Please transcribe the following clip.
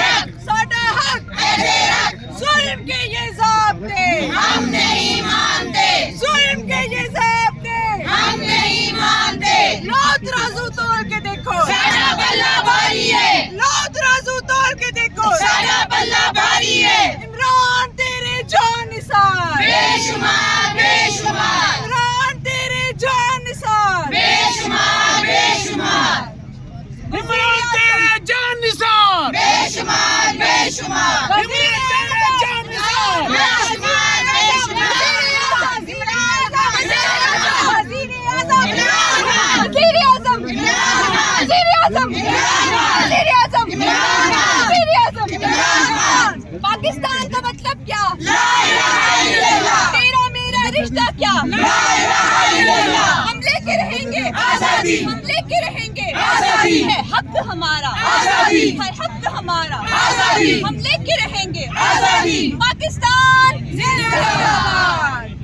رکھ ساڈا حق ایسے رکھ ظلم کے یہ ضابطے ہم نہیں مانتے ظلم کے یہ ضابطے ہم نہیں مانتے لو ترازو توڑ کے دیکھو سارا بلہ بھاری ہے لو ترازو توڑ کے دیکھو سارا بلہ بھاری ہے عمران تیرے جان نثار بے شمار بے شمار عمران تیرے جان نثار بے شمار بے شمار عمران تیرے جان نثار بے شمار بے شمار وزیر تیرے جان نثار بے شمار بے شمار پاکستان کا مطلب کیا لا الہ الا اللہ تیرا میرا رشتہ کیا لا الہ الا اللہ ہم لے کے رہیں گے آزادی ہم لے کے رہیں گے آزادی ہے حق ہمارا آزادی ہے حق ہمارا آزادی ہم لے کے رہیں گے آزادی پاکستان زندہ باد